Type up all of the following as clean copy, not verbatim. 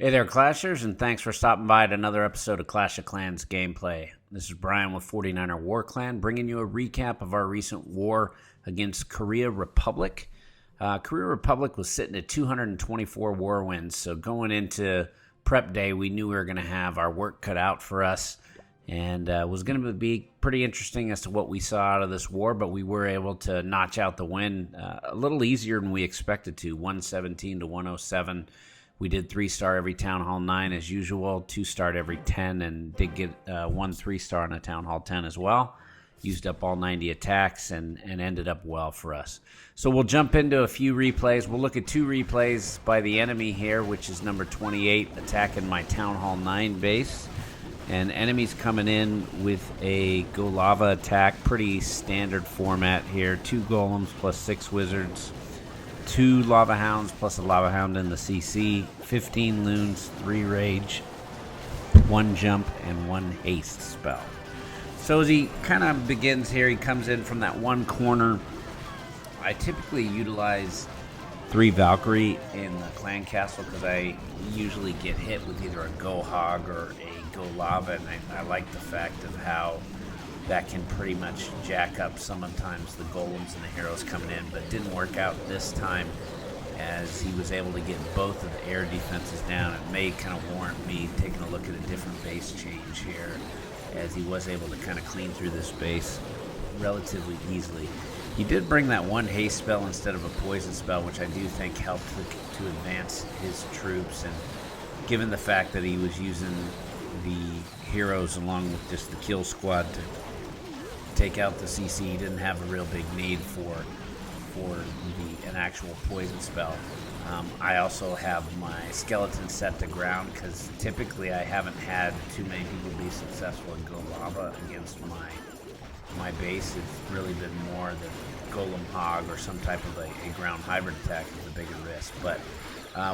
Hey there, Clashers, and thanks for stopping by at another episode of Clash of Clans gameplay. This is Brian with 49er War Clan, bringing you a recap of our recent war against Korea Republic. Korea Republic was sitting at 224 war wins, so going into prep day, we knew we were going to have our work cut out for us, and was going to be pretty interesting as to what we saw out of this war, but we were able to notch out the win a little easier than we expected to, 117 to 107. We did 3-star every Town Hall 9 as usual, 2-star every 10, and did get 1 3-star on a Town Hall 10 as well. Used up all 90 attacks and ended up well for us. So we'll jump into a few replays. We'll look at 2 replays by the enemy here, which is number 28 attacking my Town Hall 9 base. And enemies coming in with a Go Lava attack, pretty standard format here. 2 golems plus 6 wizards. 2 Lava Hounds plus a Lava Hound in the CC, 15 Loons, 3 Rage, 1 Jump, and 1 Haste spell. So as he kind of begins here, he comes in from that one corner. I typically utilize 3 Valkyrie in the clan castle because I usually get hit with either a Go Hog or a Go Lava, and I like the fact of how that can pretty much jack up sometimes the golems and the heroes coming in, but didn't work out this time as he was able to get both of the air defenses down. It may kind of warrant me taking a look at a different base change here, as he was able to kind of clean through this base relatively easily. He did bring that 1 haste spell instead of a poison spell, which I do think helped to advance his troops, and given the fact that he was using the heroes along with just the kill squad to take out the CC, he didn't have a real big need for an actual poison spell. I also have my skeleton set to ground because typically I haven't had too many people be successful in Go Lava against my base. It's really been more the Golem Hog or some type of a ground hybrid attack is a bigger risk, but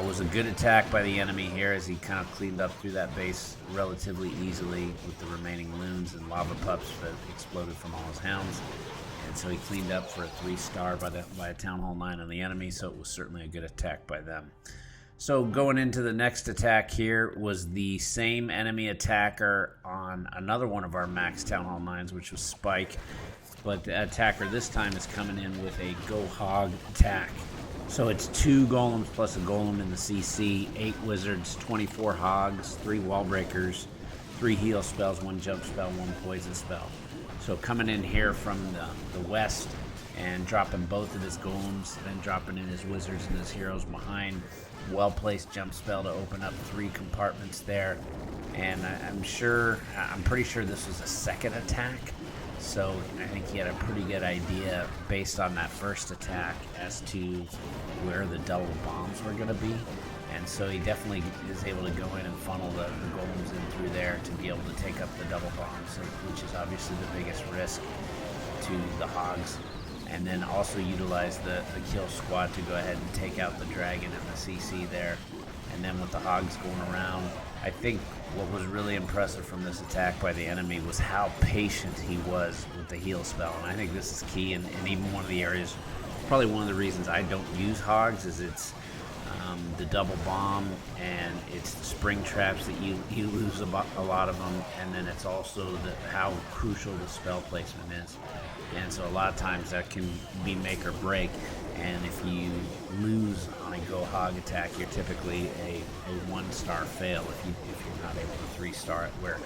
was a good attack by the enemy here as he kind of cleaned up through that base relatively easily with the remaining loons and lava pups that exploded from all his hounds. And so he cleaned up for a 3-star by a Town Hall 9 on the enemy, so it was certainly a good attack by them. So going into the next attack here was the same enemy attacker on another one of our max Town Hall 9s, which was Spike. But the attacker this time is coming in with a Go Hog attack. So it's 2 golems plus a golem in the CC, 8 wizards, 24 hogs, 3 wall breakers, 3 heal spells, 1 jump spell, 1 poison spell. So coming in here from the west and dropping both of his golems, then dropping in his wizards and his heroes behind. Well-placed jump spell to open up 3 compartments there. And I'm pretty sure this was a second attack. So I think he had a pretty good idea based on that first attack as to where the double bombs were going to be. And so he definitely is able to go in and funnel the golems in through there to be able to take up the double bombs, which is obviously the biggest risk to the hogs. And then also utilize the kill squad to go ahead and take out the dragon and the CC there. And then with the hogs going around, I think what was really impressive from this attack by the enemy was how patient he was with the heal spell. And I think this is key, and even one of the areas, probably one of the reasons I don't use hogs is it's the double bomb, and it's the spring traps that you lose a lot of them, and then it's also how crucial the spell placement is. And so a lot of times that can be make or break, and if you lose on a Go Hog attack, you're typically a 1-star fail if you're not able to 3-star it, where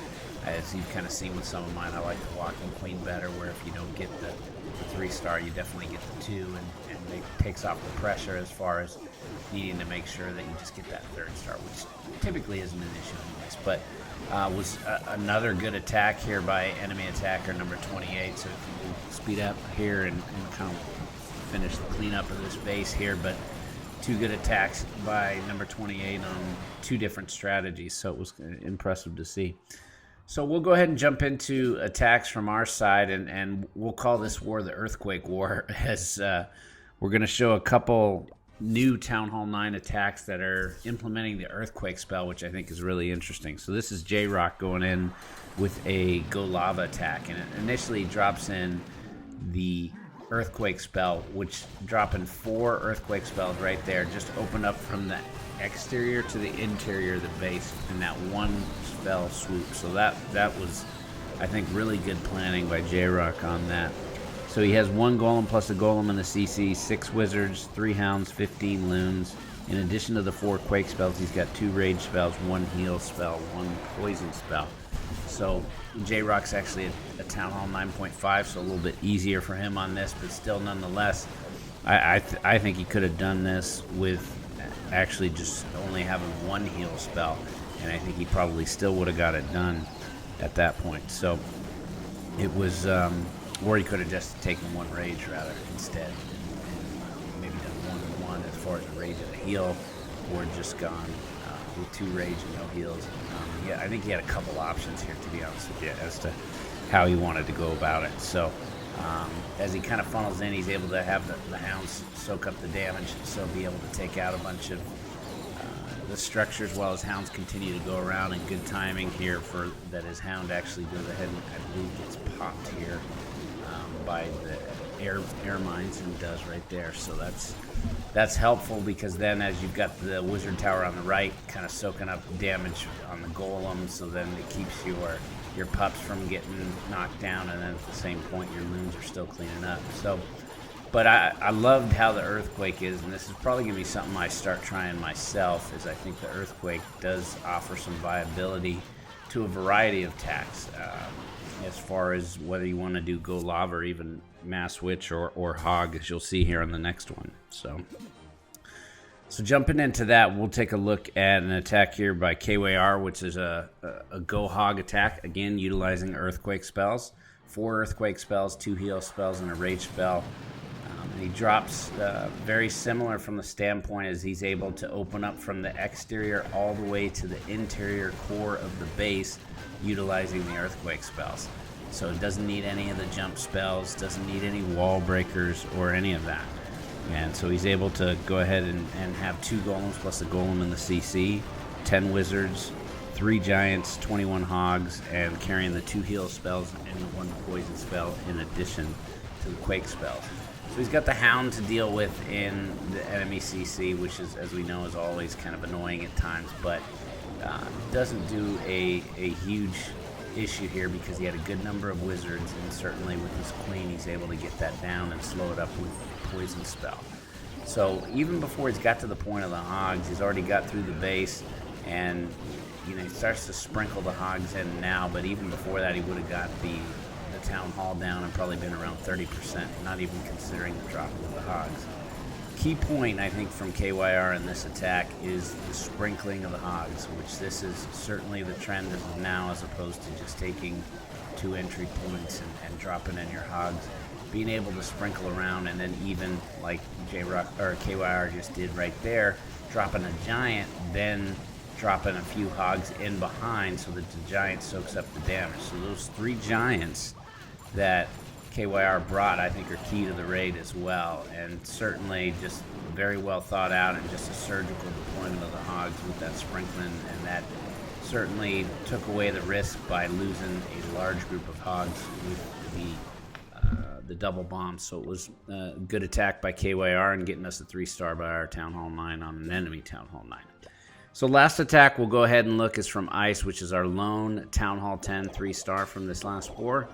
as you've kind of seen with some of mine, I like the Walking Queen better, where if you don't get the 3-star, you definitely get the 2, and it takes off the pressure as far as needing to make sure that you just get that 3rd star, which typically isn't an issue anyways. But was another good attack here by enemy attacker number 28. So if you can speed up here and kind of finish the cleanup of this base here, but 2 good attacks by number 28 on 2 different strategies, so it was impressive to see. So we'll go ahead and jump into attacks from our side, and we'll call this war the Earthquake War, as we're going to show a couple new Town Hall 9 attacks that are implementing the Earthquake spell, which I think is really interesting. So this is J-Rock going in with a Go Lava attack, and it initially drops in the earthquake spell, which dropping 4 earthquake spells right there, just opened up from the exterior to the interior of the base in that one spell swoop. So that was, I think, really good planning by J-Rock on that. So he has 1 golem plus a golem in the CC, 6 wizards, 3 hounds, 15 loons. In addition to the 4 quake spells, he's got 2 rage spells, 1 heal spell, 1 poison spell. So J-Rock's actually a Town Hall 9.5, so a little bit easier for him on this, but still nonetheless, I think he could have done this with actually just only having 1 heal spell, and I think he probably still would have got it done at that point. So it was, or he could have just taken 1 rage rather instead, and maybe done 1 as far as a rage and a heal, or just gone with 2 rage and no heals. Yeah, I think he had a couple options here, to be honest with you, as to how he wanted to go about it. So as he kind of funnels in, he's able to have the hounds soak up the damage, so be able to take out a bunch of the structures while his hounds continue to go around. And good timing here for that his hound actually goes ahead and I believe gets popped here by the air mines, and does right there. So that's helpful, because then as you've got the wizard tower on the right kind of soaking up damage on the golem, so then it keeps your pups from getting knocked down, and then at the same point your loons are still cleaning up. So but I loved how the earthquake is, and this is probably going to be something I start trying myself, is I think the earthquake does offer some viability to a variety of attacks, as far as whether you want to do Go Lava or even Mass Witch or Hog, as you'll see here on the next one. So jumping into that, we'll take a look at an attack here by KYR, which is a Go Hog attack, again utilizing earthquake spells. 4 earthquake spells, 2 heal spells, and a rage spell. And he drops very similar from the standpoint as he's able to open up from the exterior all the way to the interior core of the base utilizing the earthquake spells. So it doesn't need any of the jump spells, doesn't need any wall breakers or any of that. And so he's able to go ahead and have 2 golems plus a golem in the CC, 10 wizards, 3 giants, 21 hogs, and carrying the 2 heal spells and the 1 poison spell in addition to the quake spells. So he's got the hound to deal with in the enemy CC, which is, as we know, is always kind of annoying at times, but doesn't do a huge issue here, because he had a good number of wizards, and certainly with his queen he's able to get that down and slow it up with poison spell. So even before he's got to the point of the hogs, he's already got through the base, and he starts to sprinkle the hogs in now, but even before that he would have got the Town Hall down and probably been around 30%, not even considering the dropping of the hogs. Key point, I think, from KYR in this attack is the sprinkling of the hogs, which this is certainly the trend as of now, as opposed to just taking 2 entry points and dropping in your hogs. Being able to sprinkle around, and then even like J-Rock or KYR just did right there, dropping a giant, then dropping a few hogs in behind so that the giant soaks up the damage. So those 3 giants that KYR brought, I think, are key to the raid as well, and certainly just very well thought out, and just a surgical deployment of the hogs with that sprinkling, and that certainly took away the risk by losing a large group of hogs with the double bomb. So it was a good attack by KYR and getting us a 3-star by our Town Hall 9 on an enemy Town Hall 9. So last attack we'll go ahead and look is from Ice, which is our lone Town Hall 10 3-star from this last war.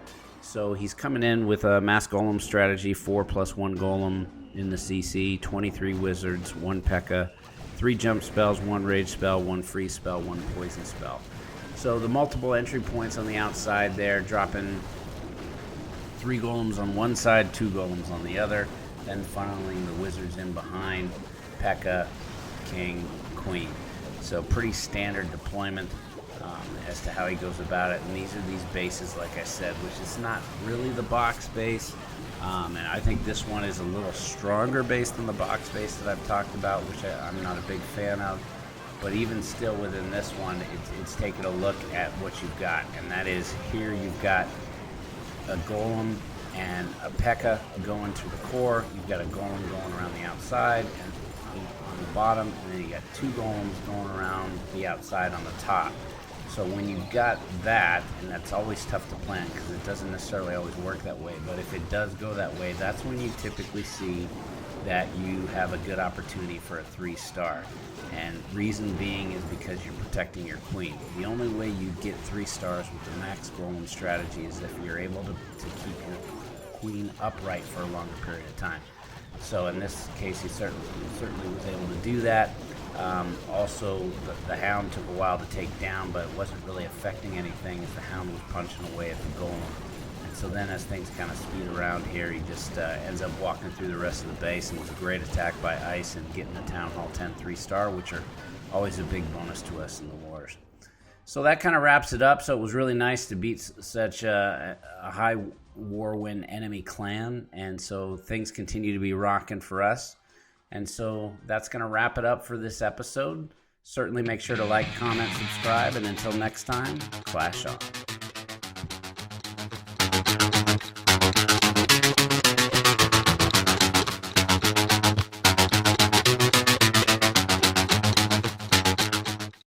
So he's coming in with a mass golem strategy, 4 plus 1 golem in the CC, 23 wizards, 1 P.E.K.K.A., 3 jump spells, 1 rage spell, 1 freeze spell, 1 poison spell. So the multiple entry points on the outside there, dropping 3 golems on one side, 2 golems on the other, then funneling the wizards in behind, P.E.K.K.A., King, Queen. So pretty standard deployment as to how he goes about it. And these are these bases, like I said, which is not really the box base. And I think this one is a little stronger base than the box base that I've talked about, which I'm not a big fan of. But even still within this one, it's taking a look at what you've got. And that is, here you've got a golem and a P.E.K.K.A. going to the core. You've got a golem going around the outside and on the bottom, and then you got 2 golems going around the outside on the top. So when you've got that, and that's always tough to plan because it doesn't necessarily always work that way, but if it does go that way, that's when you typically see that you have a good opportunity for a 3-star. And reason being is because you're protecting your queen. The only way you get 3 stars with the max rolling strategy is if you're able to keep your queen upright for a longer period of time. So in this case, he certainly was able to do that. Also, the hound took a while to take down, but it wasn't really affecting anything as the hound was punching away at the golem. And so then as things kind of speed around here, he just ends up walking through the rest of the base, and it was a great attack by Ice and getting the Town Hall 10 3-star, which are always a big bonus to us in the wars. So that kind of wraps it up. So it was really nice to beat such a high war win enemy clan, and so things continue to be rocking for us. And so that's going to wrap it up for this episode. Certainly make sure to like, comment, subscribe, and until next time, clash on.